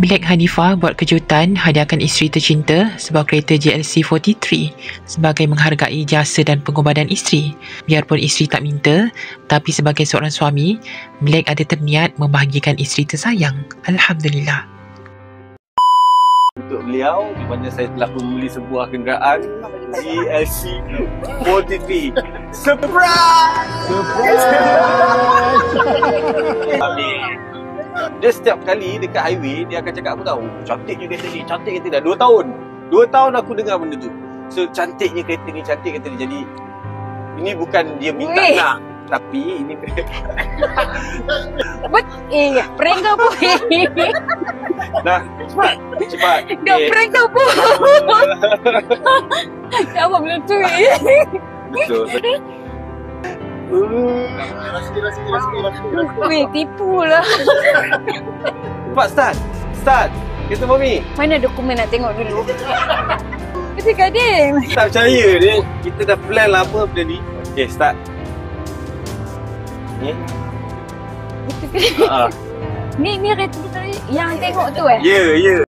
Black Hanifah buat kejutan hadiahkan isteri tercinta sebuah kereta GLC 43 sebagai menghargai jasa dan pengorbanan isteri. Biarpun isteri tak minta, tapi sebagai seorang suami, Black ada terniat membahagikan isteri tersayang. Alhamdulillah. Untuk beliau, di mana saya telah membeli sebuah kenderaan GLC 43. Surprise! Amin. Dia setiap kali dekat highway, dia akan cakap apa tahu? Cantiknya kereta ni, cantik kereta dah 2 tahun. 2 tahun aku dengar benda tu. So, cantiknya kereta ni, cantik kereta ni. Jadi, ini bukan dia minta nak. Tapi, ini... Prank kau pun. Nah, cepat. Dah prank kau pun. Tak apa belum tu. Betul. Weh, tipu lah. Cepat, start. Kereta Mami. Mana dokumen nak tengok dulu? Kita gading. Tak percaya ni. Kita dah plan lah apa benda ni. Okay, start. Ni. Ni Ni kereta yang tengok tu Ya.